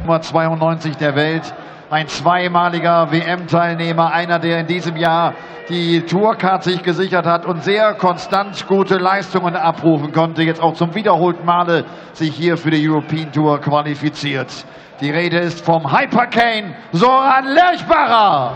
Nummer 92 der Welt, ein zweimaliger WM-Teilnehmer, einer, der in diesem Jahr die Tourcard sich gesichert hat und sehr konstant gute Leistungen abrufen konnte, jetzt auch zum wiederholten Male sich hier für die European Tour qualifiziert. Die Rede ist vom Hypercane Soran Lerchbacher.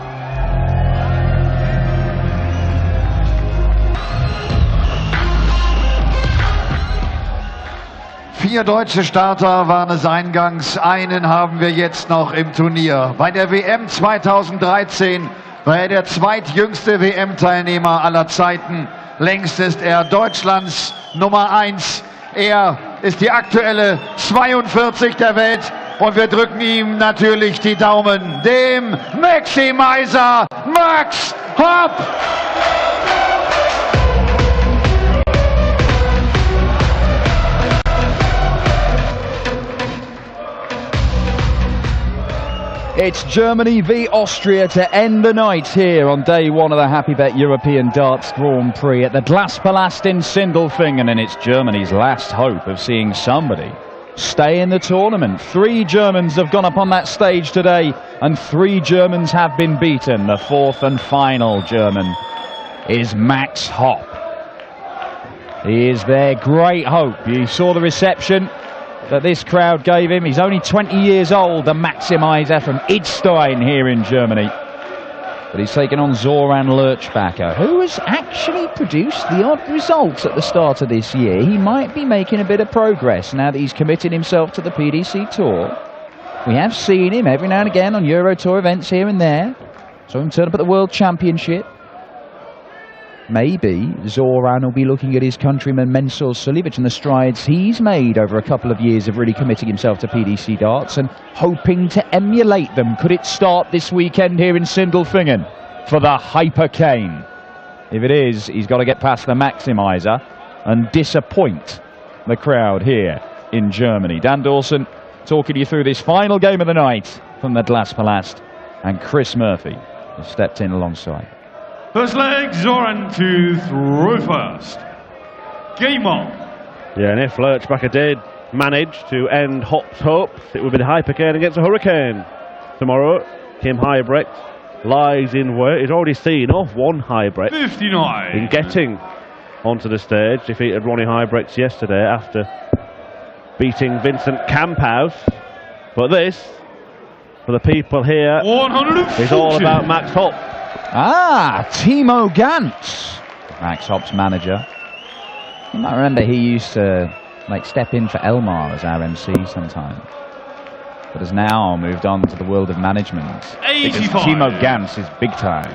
Vier deutsche Starter waren es eingangs, einen haben wir jetzt noch im Turnier. Bei der WM 2013 war er der zweitjüngste WM-Teilnehmer aller Zeiten. Längst ist er Deutschlands Nummer 1. Er ist die aktuelle 42 der Welt und wir drücken ihm natürlich die Daumen, dem Maximizer Max Hopp. It's Germany v Austria to end the night here on day one of the Happy Bet European Darts Grand Prix at the Glaspalast in Sindelfingen, and it's Germany's last hope of seeing somebody stay in the tournament. 3 Germans have gone up on that stage today, and 3 Germans have been beaten. The fourth and final German is Max Hopp. He is their great hope. You saw the reception that this crowd gave him. He's only 20 years old, the Maximizer from Idstein here in Germany. But he's taken on Zoran Lerchbacher, who has actually produced the odd results at the start of this year. He might be making a bit of progress now that he's committed himself to the PDC Tour. We have seen him every now and again on Euro Tour events here and there. Saw him turn up at the World Championship. Maybe Zoran will be looking at his countryman Mensur Suljovic and the strides he's made over a couple of years of really committing himself to PDC darts and hoping to emulate them. Could it start this weekend here in Sindelfingen for the Hypercane? If it is, he's got to get past the Maximizer and disappoint the crowd here in Germany. Dan Dawson talking you through this final game of the night from the Glaspalast, and Chris Murphy has stepped in alongside. First leg, Zoran to throw first. Game on. Yeah, and if Lerchbacher did manage to end Hopp's hopes, it would be the Hypercane against the Hurricane. Tomorrow, Kim Huybrecht lies in wait. He's already seen off one Huybrecht 59 in getting onto the stage. Defeated Ronnie Huybrecht yesterday after beating Vincent Kamphaus. But this, for the people here, is all about Max Hopp. Ah, Timo Gantz, Max Hopp's manager. You might remember he used to step in for Elmar as our MC sometimes, but has now moved on to the world of management. 85. Because Timo Gantz is big time.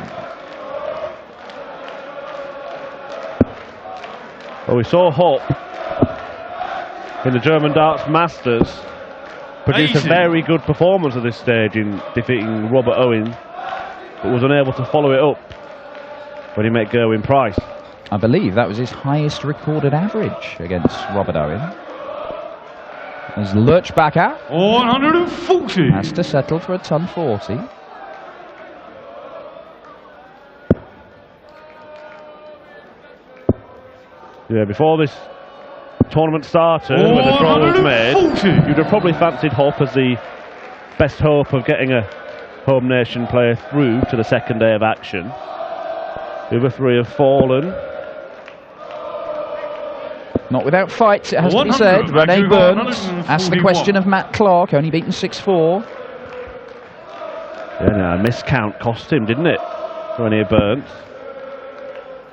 Well, we saw Hopp in the German Darts Masters produce 80. a very good performance at this stage in defeating Robert Owen, but was unable to follow it up when he met Gerwyn Price. I believe that was his highest recorded average against Robert Owen. As Lerchbacher 140 has to settle for a ton 40. Yeah, before this tournament started, when the draw was made, you'd have probably fancied Hopp as the best hope of getting a home nation player through to the second day of action. The other 3 have fallen. Not without fights, it has to be said. Rene Burns asked the question of Matt Clark, only beaten 6-4. Yeah, no, a miscount cost him, didn't it? Rene Burns.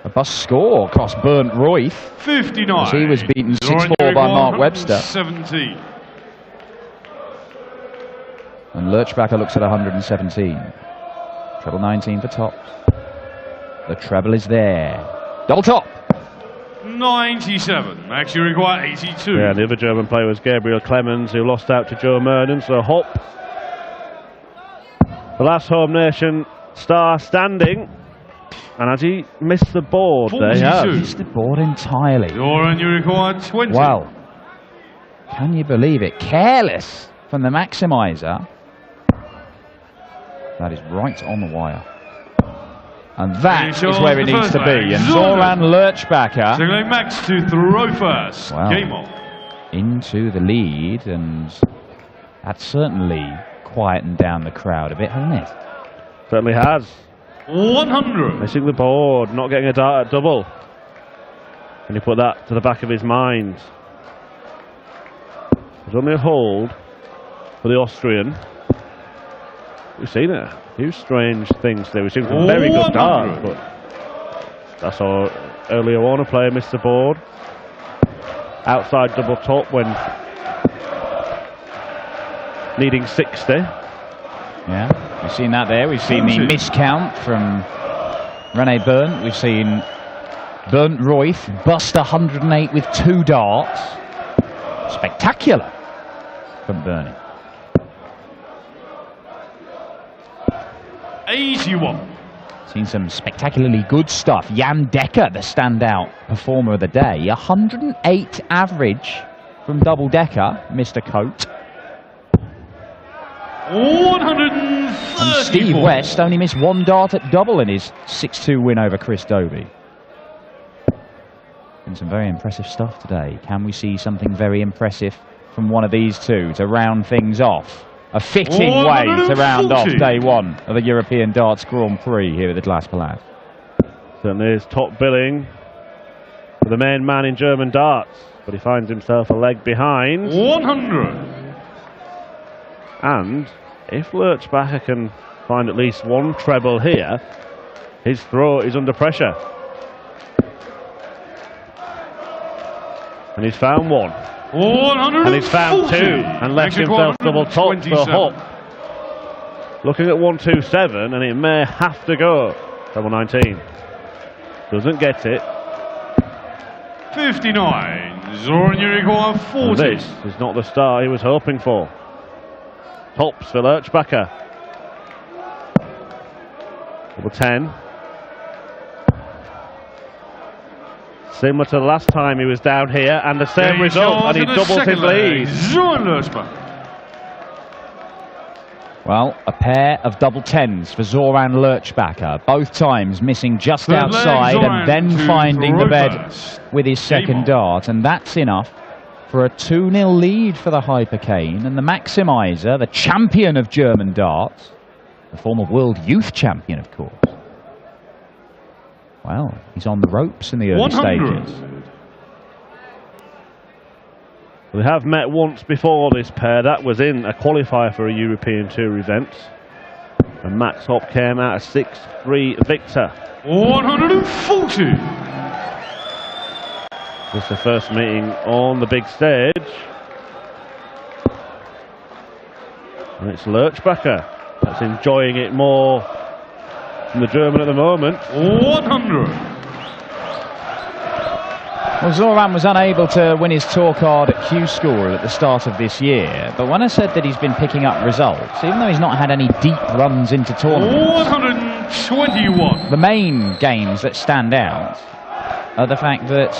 A bust score cost Bernd Royth. 59. As he was beaten 6-4 by Mark Webster. 17. And Lerchbacher looks at 117. Treble 19 for tops. The treble is there. Double top. 97. Actually require 82. Yeah, the other German player was Gabriel Clemens, who lost out to Joe Mernon. So Hopp, the last home nation star standing. And has he missed the board? 42. They have. Missed the board entirely. Zoran, you require 20. Wow. Can you believe it? Careless from the Maximizer. That is right on the wire. And that is where it needs to be. And Zoran Lerchbacher So Max to throw first. Wow. Game on. Into the lead, and That's certainly quietened down the crowd a bit, hasn't it? Certainly has. 100. Missing the board, not getting a dart at double. Can he put that to the back of his mind? There's only a hold for the Austrian. We've seen a few strange things there. We've seen some very good darts, but that's our earlier on. A player missed the board. Outside double top when needing 60. Yeah, we've seen that there. We've seen the miscount from Rene Bernd. We've seen Bernd Royth bust 108 with 2 darts. Spectacular from Bernie. 81. Seen some spectacularly good stuff. Jan Dekker, the standout performer of the day. 108 average from double decker, Mr. Coate. 134. And Steve West only missed 1 dart at double in his 6-2 win over Chris Dobie. Been some very impressive stuff today. Can we see something very impressive from one of these two to round things off? A fitting way to round off day one of the European Darts Grand Prix here at the Glass Palace. Certainly is top billing for the main man in German darts, but he finds himself a leg behind. 100. And if Lerchbacher can find at least 1 treble here, his throw is under pressure. And he's found 1. 140. And he's found 2 and left himself double top for Hopp. Looking at 127, and it may have to go. Double 19. Doesn't get it. 59. Zoran Yuriko 40. And this is not the start he was hoping for. Tops for Lerchbacher. Double 10. Similar to the last time he was down here, and the same result, and he doubles his lead. Zoran Lerchbacher. Well, a pair of double 10s for Zoran Lerchbacher, both times missing just outside and then finding the bed with his second dart, and that's enough for a 2-0 lead for the Hypercane. And the Maximizer, the champion of German darts, the former world youth champion, of course. Well, he's on the ropes in the early stages. We have met once before, this pair. That was in a qualifier for a European Tour event. And Max Hopp came out a 6-3 victor. 140. This is the first meeting on the big stage. And it's Lerchbacher that's enjoying it more than the German at the moment. 100. Well, Zoran was unable to win his tour card at Q School at the start of this year, but when I said that he's been picking up results, even though he's not had any deep runs into tournaments, 121. the main games that stand out are the fact that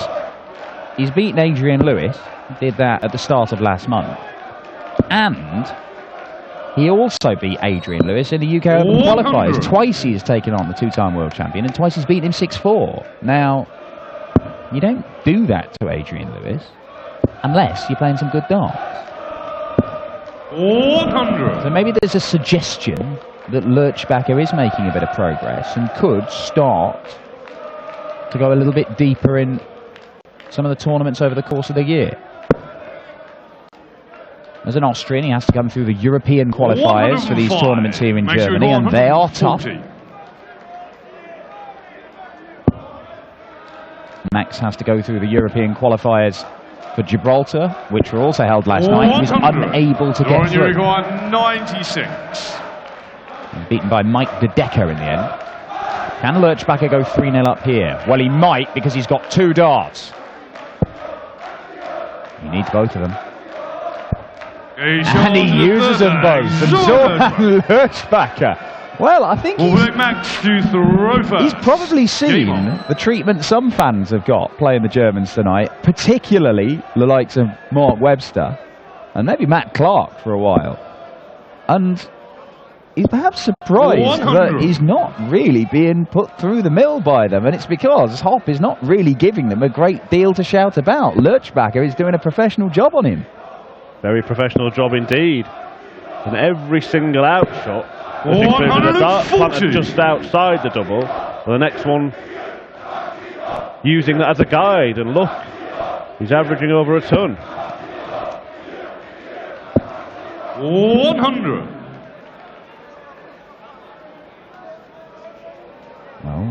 he's beaten Adrian Lewis, did that at the start of last month, and he also beat Adrian Lewis in the UK Open qualifiers. Twice he's taken on the 2-time world champion, and twice he's beaten him 6-4. Now, you don't do that to Adrian Lewis unless you're playing some good darts. 100. So maybe there's a suggestion that Lerchbacher is making a bit of progress and could start to go a little bit deeper in some of the tournaments over the course of the year. As an Austrian, he has to come through the European qualifiers for these tournaments here in Germany, and they are tough. Max has to go through the European qualifiers for Gibraltar, which were also held last night. He was unable to get through. 96. Beaten by Mike De Decker in the end. Can Lerchbacher go 3-0 up here? Well, he might, because he's got 2 darts. He needs both of them. And he uses them both. And Zoran Lerchbacher. Well, I think he's probably seen the treatment some fans have got playing the Germans tonight, particularly the likes of Mark Webster and maybe Matt Clark for a while. And he's perhaps surprised that he's not really being put through the mill by them, and it's because Hopp is not really giving them a great deal to shout about. Lerchbacher is doing a professional job on him. Very professional job indeed. And every single out shot was included a dart planted just outside the double. And the next one using that as a guide. And look, he's averaging over a ton. 100. Well.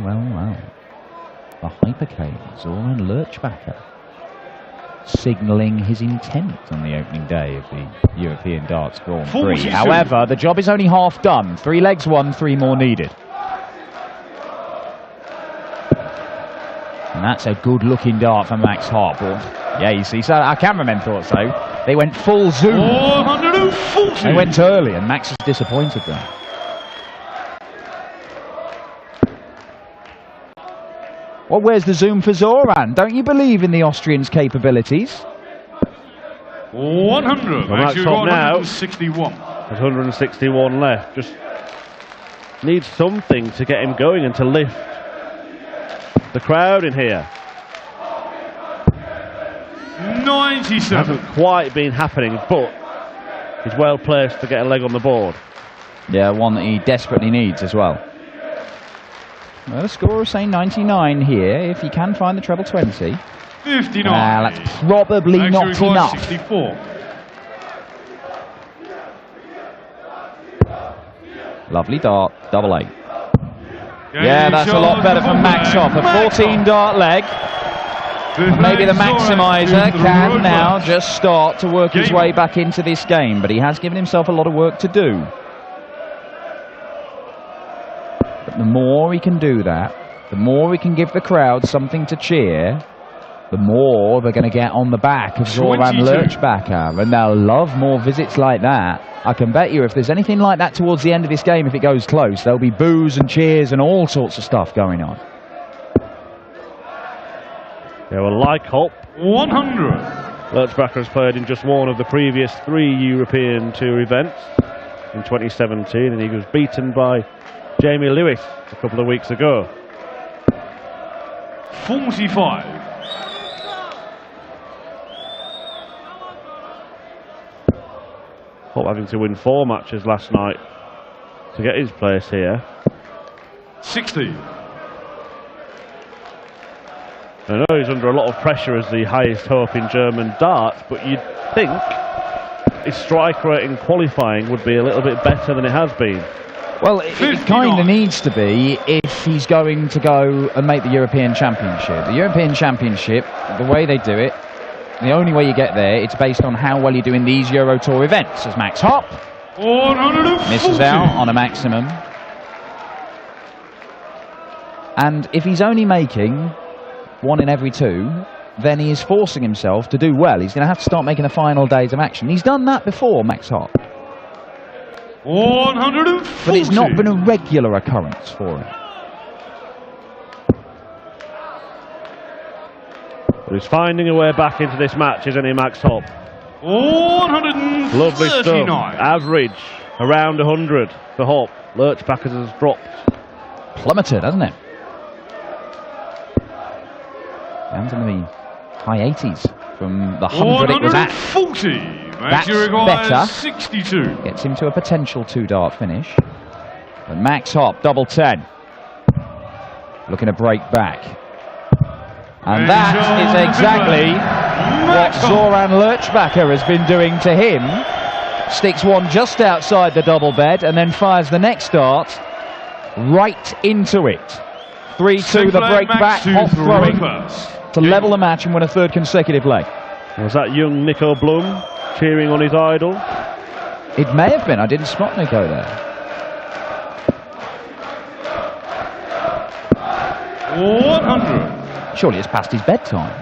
The hypercane, Zoran Lerchbacher, signalling his intent on the opening day of the European Darts Grand Prix. However, the job is only half done. 3 legs won, 3 more needed. And that's a good-looking dart for Max Hopp. Yeah, you see, so our cameramen thought so. They went full zoom. 440. They went early, and Max is disappointed there. Well, where's the zoom for Zoran? Don't you believe in the Austrian's capabilities? 100. Well, Max Hopp now. 161. There's 161 left. Just needs something to get him going and to lift the crowd in here. 97. Hasn't quite been happening, but he's well placed to get a leg on the board. Yeah, one that he desperately needs as well. Well, the score is saying 99 here. If he can find the treble 20. 59. That's probably not enough. 64. Lovely dart, double 8. Yeah, that's a lot better from Max Hopp. A 14 dart leg. Maybe the maximizer can now just start to work his way back into this game, but he has given himself a lot of work to do. But the more he can do that, the more he can give the crowd something to cheer, the more they're going to get on the back of Zoran Lerchbacher, and they'll love more visits like that. I can bet you if there's anything like that towards the end of this game, if it goes close, there'll be boos and cheers and all sorts of stuff going on. Yeah, well, like Hopp, 100. Lerchbacher has played in just one of the previous 3 European Tour events in 2017, and he was beaten by Jamie Lewis a couple of weeks ago. 45. Hopp having to win 4 matches last night to get his place here. 60. I know he's under a lot of pressure as the highest hope in German darts, but you'd think his strike rate in qualifying would be a little bit better than it has been. Well, it kind of needs to be if he's going to go and make the European Championship. The European Championship, the way they do it, the only way you get there, it's based on how well you do in these Euro Tour events. As Max Hopp misses out on a maximum. And if he's only making 1 in every 2, then he is forcing himself to do well. He's going to have to start making the final days of action. He's done that before, Max Hopp. 140. But it's not been a regular occurrence for him. But he's finding a way back into this match, isn't he, Max Hopp? 139. Lovely stuff. Average around 100 for Hopp. Lerchbacher has dropped. Plummeted, hasn't it? Down to the high 80s from the 100 it was at. 140. That's better. 62. Gets him to a potential 2-dart finish. But Max Hopp, double 10. Looking to break back. And that is exactly what Zoran Lerchbacher has been doing to him. Sticks one just outside the double bed and then fires the next dart right into it. 3-2 the break back, Hopp throwing to level the match and win a 3rd consecutive leg. Was that young Nico Blum cheering on his idol? It may have been. I didn't spot Nico there. 100. Surely it's past his bedtime.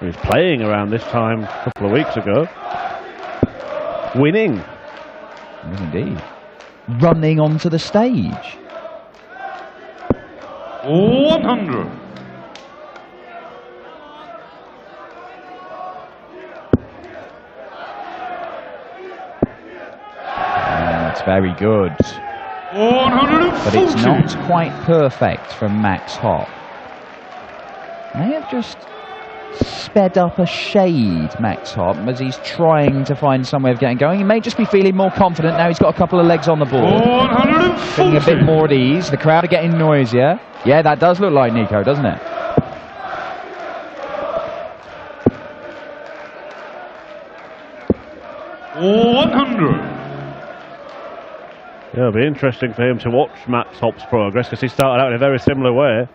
He was playing around this time a couple of weeks ago. Winning. Yes, indeed. Running onto the stage. 100. That's very good. 140. But it's not quite perfect from Max Hopp. May have just sped up a shade, Max Hopp, as he's trying to find some way of getting going. He may just be feeling more confident now he's got a couple of legs on the board. Feeling a bit more at ease. The crowd are getting noisier. Yeah, that does look like Nico, doesn't it? Yeah, it'll be interesting for him to watch Max Hopp's progress because he started out in a very similar way.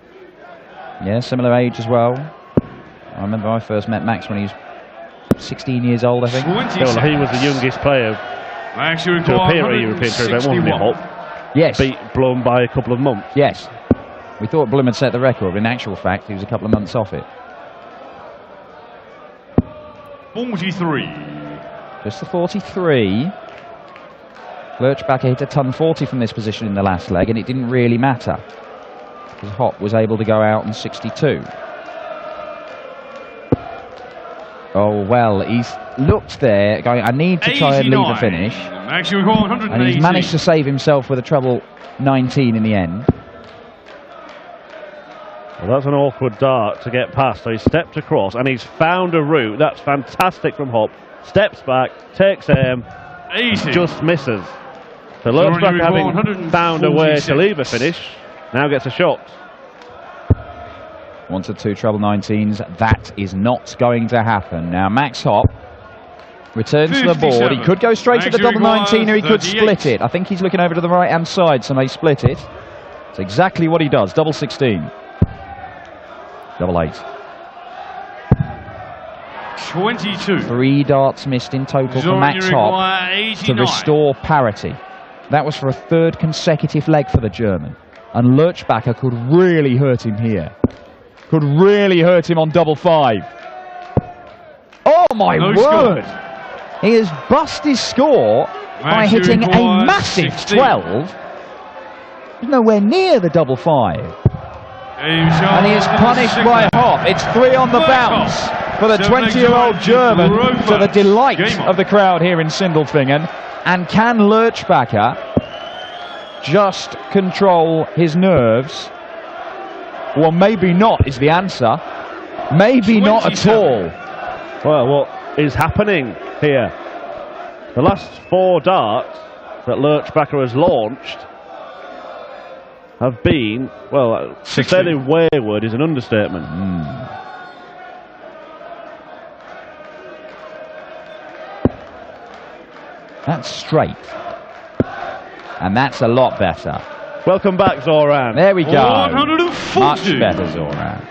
Yeah, similar age as well. I remember I first met Max when he was 16 years old, I think. Well, he was the youngest player to appear at a European Tour event, wasn't he, Hopp? Yes. Beat Blum by a couple of months. Yes. We thought Blum had set the record, but in actual fact, he was a couple of months off it. 43. Just the 43. Lerchbacher hit a ton 40 from this position in the last leg, and it didn't really matter because Hopp was able to go out on 62. Oh, well, he's looked there, going, I need to try and leave a finish. And he's managed to save himself with a treble 19 in the end. Well, that's an awkward dart to get past. So he's stepped across and he's found a route. That's fantastic from Hopp. Steps back, takes aim, just misses. So Lerchbacher, having found a way to leave a finish, now gets a shot. 1 to 2 treble 19s. That is not going to happen. Now Max Hopp returns to the board. He could go straight to the double 19 or he could split it. I think he's looking over to the right hand side, so may split it. It's exactly what he does. Double 16. Double 8. 22. 3 darts missed in total for Max Hopp to restore parity. That was for a third consecutive leg for the German. And Lerchbacher could really hurt him here. Could really hurt him on double 5. Oh my word! He has bust his score by hitting a massive 12. He's nowhere near the double 5. And he is punished by Hopp. It's 3 on the bounce for the 20-year-old German, to the delight of the crowd here in Sindelfingen. And can Lerchbacher just control his nerves? Well, maybe not is the answer. Maybe not at all. Well, what is happening here? The last 4 darts that Lerchbacher has launched have been, well, to say they're wayward is an understatement. That's straight. And that's a lot better. Welcome back, Zoran. There we go. 140. Much better, Zoran.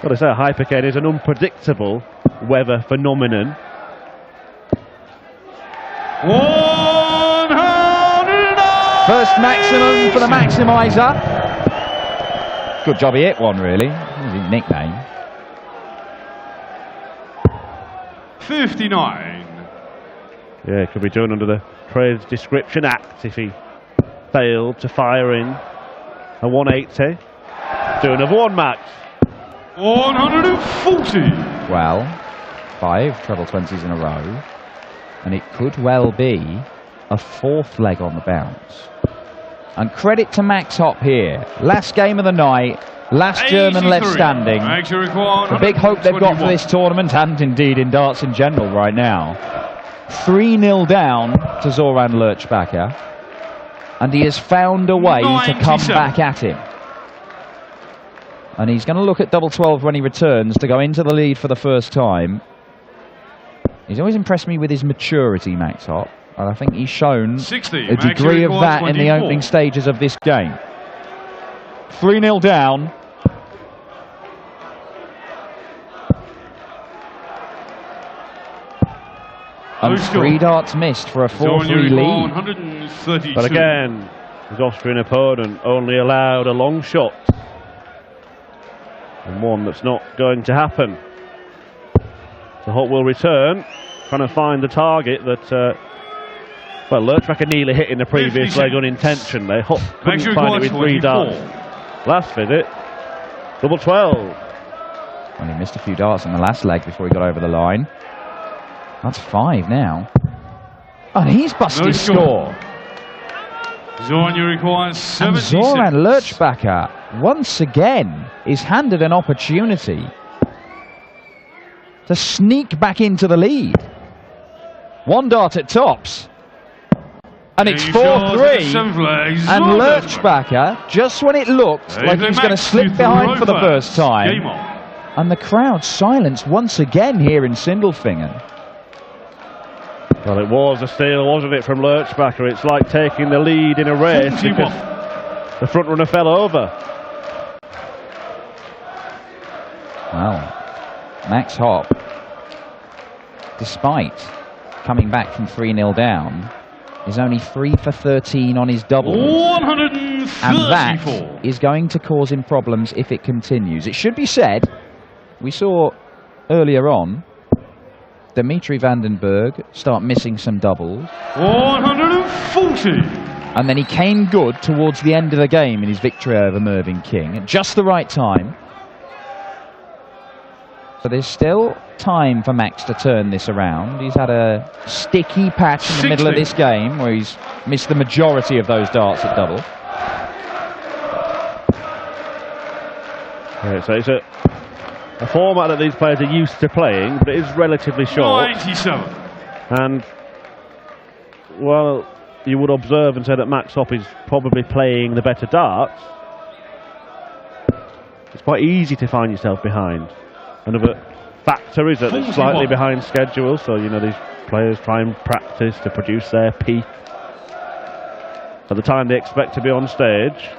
Got to say, Hypercane is an unpredictable weather phenomenon. 109. First maximum for the maximizer. Good job he hit one, really. That was his nickname. 59. Yeah, it could be done under the Trades Description Act if he failed to fire in a 180. Do another one, Max. 140. Well, 5 treble 20s in a row. And it could well be a 4th leg on the bounce. And credit to Max Hopp here. Last game of the night. Last German left standing. The big hope they've got for this tournament, and indeed in darts in general right now. 3-0 down to Zoran Lerchbacher. And he has found a way to come back at him. And he's going to look at double 12 when he returns to go into the lead for the first time. He's always impressed me with his maturity, Max Hopp. And I think he's shown a degree of that in the opening stages of this game. 3-0 down. And 3 darts missed for a 4-3 lead. But again, his Austrian opponent only allowed a long shot. And one that's not going to happen. So Hopp will return, trying to find the target that, well, Lerchbacher nearly hit in the previous leg unintentionally. Hopp couldn't find it with 3 darts. Last visit, double 12. Well, he missed a few darts in the last leg before he got over the line. That's 5 now. And he's busted his score. Zoran requires 76. And Zoran Lerchbacher once again is handed an opportunity to sneak back into the lead. One dart at tops. And it's 4-3. And Lerchbacher, just when it looked like he was going to slip behind for the first time, and the crowd silenced once again here in Sindelfingen. Well, it was a steal, wasn't it, from Lerchbacher? It's like taking the lead in a race because the front runner fell over. Well, Max Hopp, despite coming back from 3-0 down, is only 3 for 13 on his doubles. 134. And that is going to cause him problems if it continues. It should be said, we saw earlier on Dimitri Vandenberg start missing some doubles. 140. And then he came good towards the end of the game in his victory over Mervyn King at just the right time. So there's still time for Max to turn this around. He's had a sticky patch in the middle of this game where he's missed the majority of those darts at double. Yeah, so it's a format that these players are used to playing, but it is relatively short. 97. And, well, you would observe and say that Max Hopp is probably playing the better darts. It's quite easy to find yourself behind. Another factor is that it's slightly behind schedule, so you know these players try and practice to produce their peak at the time they expect to be on stage.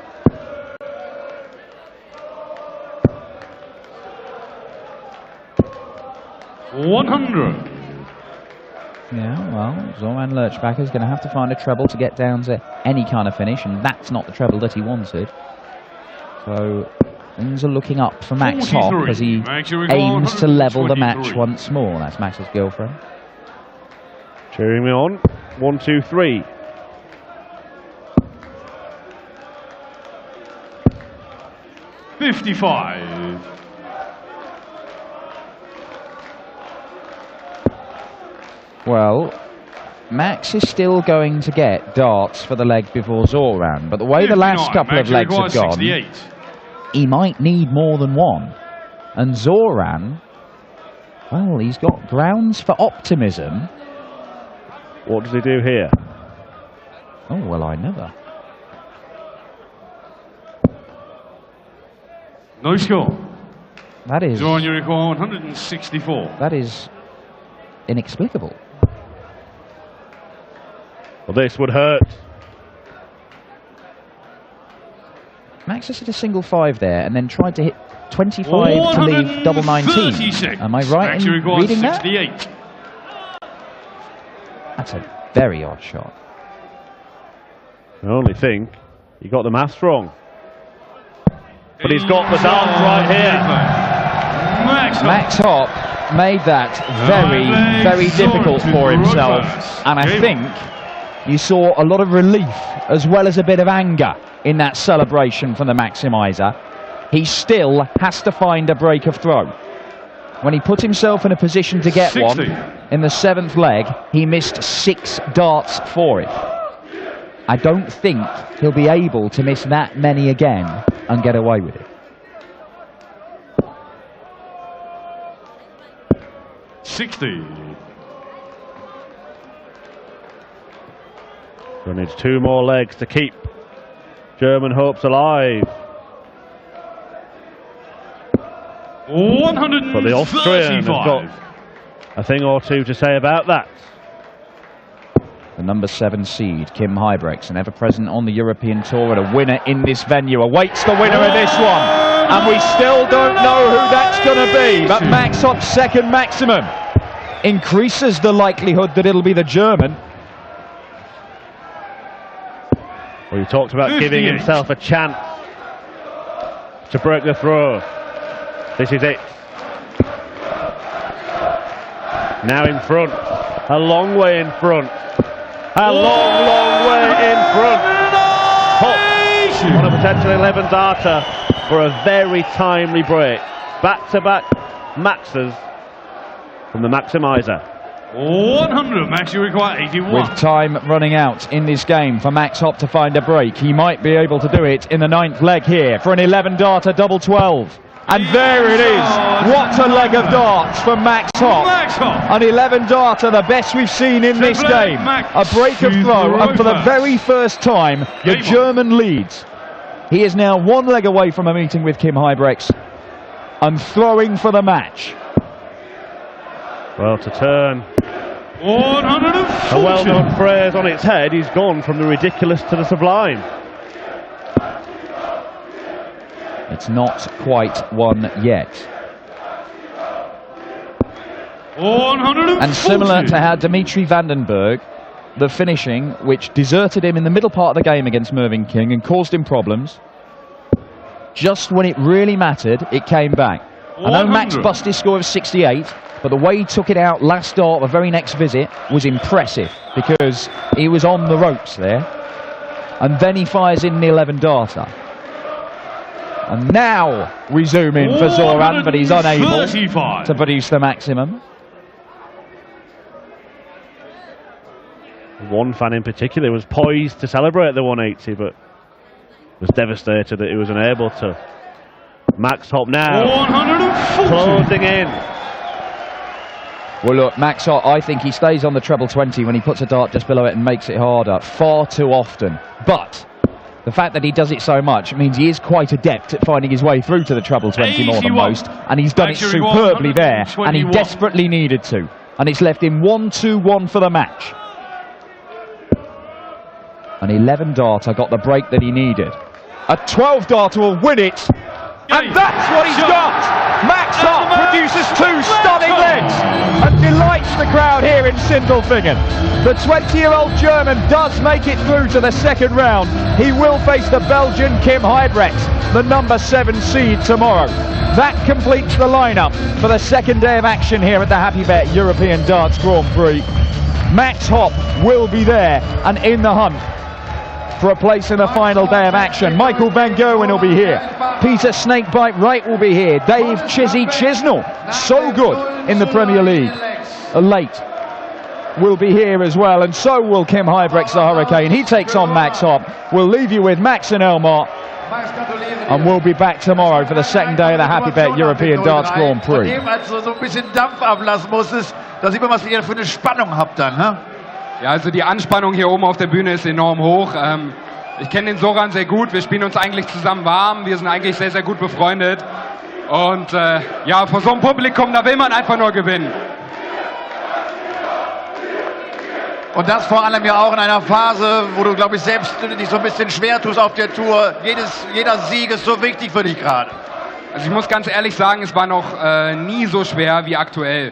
$100. Yeah, well, Zoran Lerchbacher is going to have to find a treble to get down to any kind of finish, and that's not the treble that he wanted. So things are looking up for Max Hopp as he aims to level the match once more. That's Max's girlfriend. Cheering me on. 1, 2, 3. $55. Well, Max is still going to get darts for the leg before Zoran, but the way the last couple of legs have gone, 68. he might need more than one. And Zoran, well, he's got grounds for optimism. What does he do here? Oh, well, I never. No score. That is... Zoran, you recall 164. That is inexplicable. Well, this would hurt. Max has hit a single 5 there and then tried to hit 25 to leave double 19. Am I right in reading that? 68. That's a very odd shot. I only think he got the maths wrong. But he's got the dance right here. Max Hopp made that very, very difficult for himself. And I think you saw a lot of relief as well as a bit of anger in that celebration from the Maximizer. He still has to find a break of throw. When he put himself in a position to get 60. one in the 7th leg, he missed 6 darts for it. I don't think he'll be able to miss that many again and get away with it. So needs 2 more legs to keep German hopes alive. But the Austrian has got a thing or two to say about that. The number 7 seed, Kim Huybrechts, ever present on the European Tour and a winner in this venue, awaits the winner of this one. And we still don't know who that's going to be, but Max Hopp's second maximum increases the likelihood that it'll be the German. Well, he talked about giving himself a chance to break the throw. This is it. Now in front. A long way in front. A long, long way in front. Hopp on a potential 11 darter for a very timely break. Back-to-back maxes from the Maximizer. 100, Max, you require 81. With time running out in this game for Max Hopp to find a break, he might be able to do it in the 9th leg here for an 11-darter double 12. And there it is. What a leg of darts from Max Hopp. An 11-darter, the best we've seen in this game. A break of throw, and for the very first time, the German leads. He is now 1 leg away from a meeting with Kim Huybrechts and throwing for the match. Well, to turn 140. a well-known phrase on its head, he's gone from the ridiculous to the sublime. It's not quite one yet. 140. And similar to how Dimitri Vandenberg, the finishing, which deserted him in the middle part of the game against Mervyn King and caused him problems, just when it really mattered, it came back. I know Max busted his score of 68, but the way he took it out last start, the very next visit, was impressive because he was on the ropes there. And then he fires in the 11-darter. And now we zoom in for Zoran, but he's unable to produce the maximum. One fan in particular was poised to celebrate the 180, but was devastated that he was unable to. Max Hopp now 140. closing in. Well, look, Max Hopp, I think he stays on the treble 20 when he puts a dart just below it and makes it harder far too often. But the fact that he does it so much means he is quite adept at finding his way through to the treble 20 more than most, and he's done it superbly there, and he desperately needed to. And it's left him 1-2-1 for the match. An 11-darter got the break that he needed. A 12-darter will win it, and that's what he's got! Max Hopp produces 2 stunning legs and delights the crowd here in Sindelfingen. The 20-year-old German does make it through to the second round. He will face the Belgian Kim Huybrechts, the number 7 seed, tomorrow. That completes the lineup for the second day of action here at the Happy Bet European Darts Grand Prix. Max Hopp will be there and in the hunt for a place in the final day of action. Michael Van Gerwen will be here. Peter Snakebite Wright will be here. Dave Chizzy Chisnell, so good in the Premier League, late, will be here as well, and so will Kim Huybrechts, the Hurricane. He takes on Max Hopp. We'll leave you with Max and Elmar, and we'll be back tomorrow for the second day of the Happy Bet European Darts Grand Prix. So ein bisschen Dampf ablassen musstest, da sieht man, was ihr für eine Spannung habt dann, ne? Ja, also die Anspannung hier oben auf der Bühne ist enorm hoch. Ich kenne den Zoran sehr gut, wir spielen uns eigentlich zusammen warm, wir sind eigentlich sehr, sehr gut befreundet. Und ja, vor so einem Publikum, da will man einfach nur gewinnen. Und das vor allem ja auch in einer Phase, wo du, glaube ich, selbst dich so ein bisschen schwer tust auf der Tour. Jeder Sieg ist so wichtig für dich gerade. Also ich muss ganz ehrlich sagen, es war noch nie so schwer wie aktuell.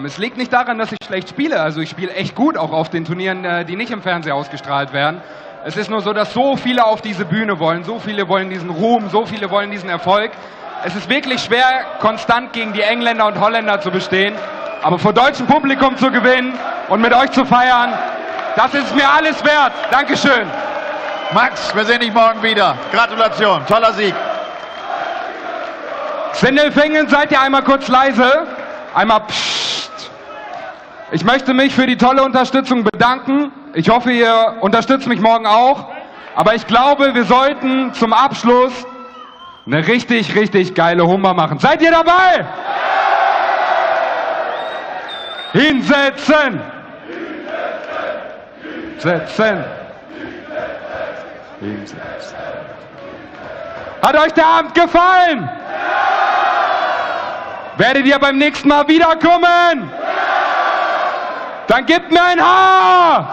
Es liegt nicht daran, dass ich schlecht spiele, also ich spiele echt gut, auch auf den Turnieren, die nicht im Fernsehen ausgestrahlt werden. Es ist nur so, dass so viele auf diese Bühne wollen, so viele wollen diesen Ruhm, so viele wollen diesen Erfolg. Es ist wirklich schwer, konstant gegen die Engländer und Holländer zu bestehen, aber vor deutschem Publikum zu gewinnen und mit euch zu feiern, das ist mir alles wert. Dankeschön. Max, wir sehen dich morgen wieder. Gratulation, toller Sieg. Sindelfingen, seid ihr einmal kurz leise? Einmal pssst. Ich möchte mich für die tolle Unterstützung bedanken. Ich hoffe, ihr unterstützt mich morgen auch. Aber ich glaube, wir sollten zum Abschluss eine richtig, richtig geile Hummer machen. Seid ihr dabei? Hinsetzen! Setzen! Hinsetzen! Hat euch der Abend gefallen? Werdet ihr beim nächsten Mal wiederkommen? Dann gebt mir ein H!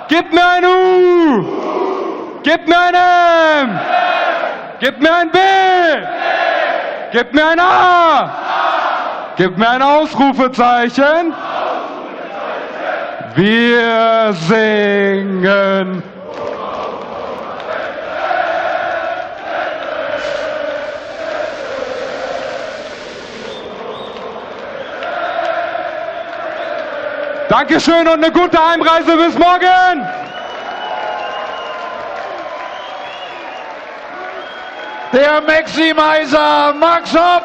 Gebt mir ein U! Gebt mir ein M! Gebt mir ein B! Gebt mir ein A! Gebt mir ein Ausrufezeichen! Wir singen! Dankeschön und eine gute Heimreise bis morgen! Der Maximizer Max Hopp.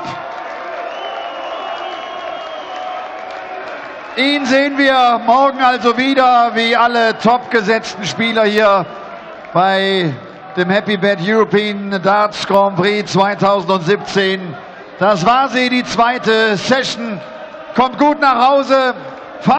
ihn sehen wir morgen also wieder, wie alle top gesetzten Spieler hier bei dem Happy Bet European Darts Grand Prix 2017. Das war sie, die zweite Session. Kommt gut nach Hause.